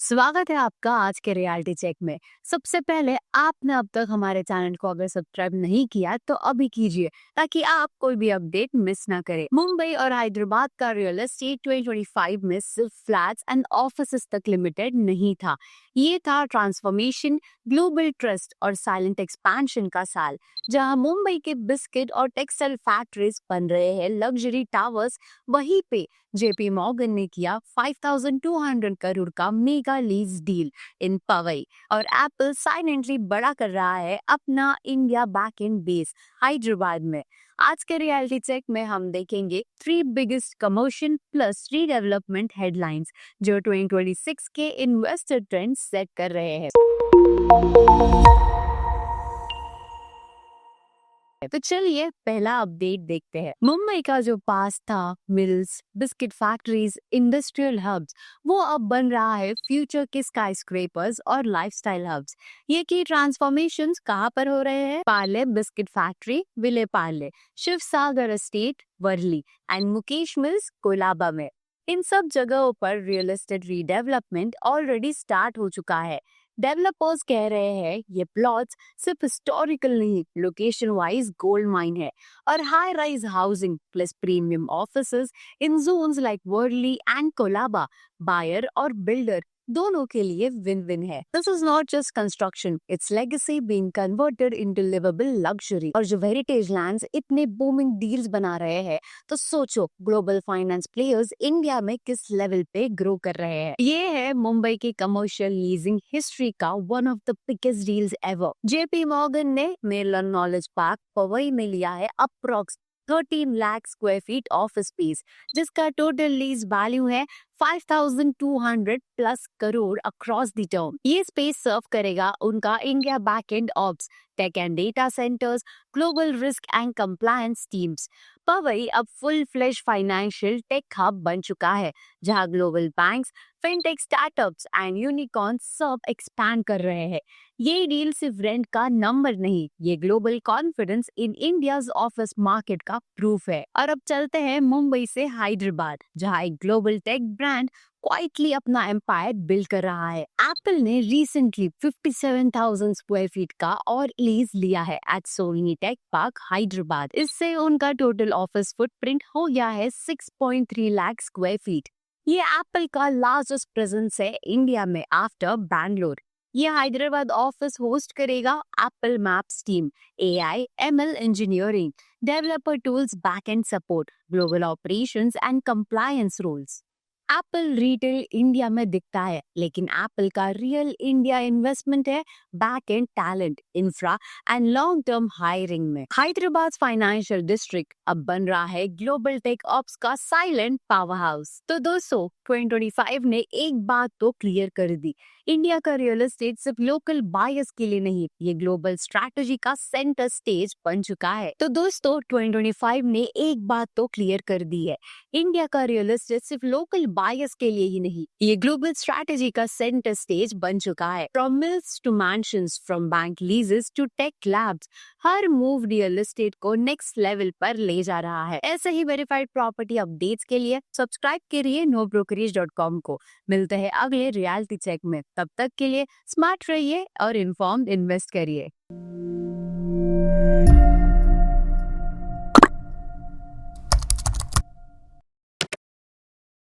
स्वागत है आपका आज के रियलिटी चेक में। सबसे पहले आपने अब तक हमारे चैनल को अगर सब्सक्राइब नहीं किया तो अभी कीजिए ताकि आप कोई भी अपडेट मिस ना करें। मुंबई और हैदराबाद का रियल एस्टेट 2025 में सिर्फ फ्लैट्स एंड ऑफिसेस तक लिमिटेड नहीं था। ये था ट्रांसफॉर्मेशन, ग्लोबल ट्रस्ट और साइलेंट एक्सपेंशन का साल, जहां मुंबई के बिस्किट और टेक्सटाइल फैक्ट्रीज बन रहे हैं लग्जरी टावर्स, वहीं पे जेपी मॉर्गन ने किया 5,200 करोड़ का mega lease deal in Powai, और एप्पल साइलेंटली बड़ा कर रहा है अपना इंडिया बैकएंड बेस हैदराबाद में। आज के रियलिटी चेक में हम देखेंगे 3 biggest commercial plus redevelopment headlines जो 2026 के इन्वेस्टर ट्रेंड सेट कर रहे हैं। तो चलिए पहला अपडेट देखते हैं। मुंबई का जो पास था, mills, biscuit factories, industrial hubs, वो अब बन रहा है फ्यूचर के स्काईस्क्रेपर्स और लाइफस्टाइल हब्स। ये की ट्रांसफॉर्मेशंस कहाँ पर हो रहे हैं? Parle biscuit factory, Vile Parle, Shiv Sagar estate Worli and Mukesh mills Colaba में। इन सब जगहों पर real estate redevelopment already start हो चुका है। डेवलपर्स कह रहे हैं ये प्लॉट्स सिर्फ हिस्टोरिकल नहीं, लोकेशन वाइज गोल्ड माइन है, और high rise housing plus premium offices in zones like Worli and Colaba buyer और बिल्डर दोनों के लिए विन विन है। This is not just construction, it's legacy being converted into liveable luxury. और जो हेरिटेज लैंड्स इतने बूमिंग डील्स बना रहे हैं, तो सोचो ग्लोबल फाइनेंस प्लेयर्स इंडिया में किस लेवल पे ग्रो कर रहे हैं। ये है मुंबई की कमर्शियल लीजिंग हिस्ट्री का one of the biggest deals ever. JP Morgan ने मेरलन नॉलेज पार्क पवई में लिया है approx 13 lakh square feet office space, जिसका टोटल लीज वैल्यू है 5,200 plus crore across the term. ये स्पेस सर्व करेगा उनका India backend ops, tech and data centres, global risk and compliance teams. Powai अब full fledged financial tech hub बन चुका है, जहां global banks, fintech startups and unicorn सब एक्सपैंड कर रहे हैं। ये डील सिर्फ रेंट का नंबर नहीं, ये global confidence in India's office market का प्रूफ है। और अब चलते हैं मुंबई से हैदराबाद, जहां एक ग्लोबल टेक ब्रांड क्वाइटली अपना एम्पायर बिल्ड कर रहा है। एप्पल ने रिसेंटली 57,000 स्क्वायर फीट का और लीज लिया है at Sony tech park Hyderabad. इससे उनका टोटल ऑफिस फुटप्रिंट हो गया है 6.3 लाख स्क्वायर फीट। ये एप्पल का लार्जेस्ट प्रेजेंस है इंडिया में आफ्टर बैंगलोर। ये हैदराबाद ऑफिस होस्ट करेगा Apple Maps team, AI ML engineering, developer tools, backend support, global operations and compliance roles. Apple retail India में दिखता है, लेकिन एप्पल का रियल इंडिया इन्वेस्टमेंट है back end talent, infra and long term hiring में। Hyderabad financial district अब बन रहा है ग्लोबल टेक ऑप्स का साइलेंट पावर हाउस। तो दोस्तों 2025 ने एक बात तो क्लियर कर दी, इंडिया का रियल एस्टेट सिर्फ लोकल बायर्स के लिए नहीं, ये ग्लोबल स्ट्रैटेजी का सेंटर स्टेज बन चुका है। तो दोस्तों 2025 ने एक बात तो क्लियर कर दी है, इंडिया का रियल एस्टेट सिर्फ लोकल बायर्स के लिए ही नहीं, ये ग्लोबल स्ट्रैटेजी का सेंटर स्टेज बन चुका है। From mills to mansions, from bank leases to tech labs, हर मूव रियल एस्टेट को नेक्स्ट लेवल पर ले जा रहा है। ऐसे ही वेरीफाइड प्रॉपर्टी अपडेट्स के लिए सब्सक्राइब करिए nobrokerage.com को। मिलते हैं अगले रियलिटी चेक में, तब तक के लिए स्मार्ट रहिए और इन्फॉर्म्ड इन्वेस्ट करिए।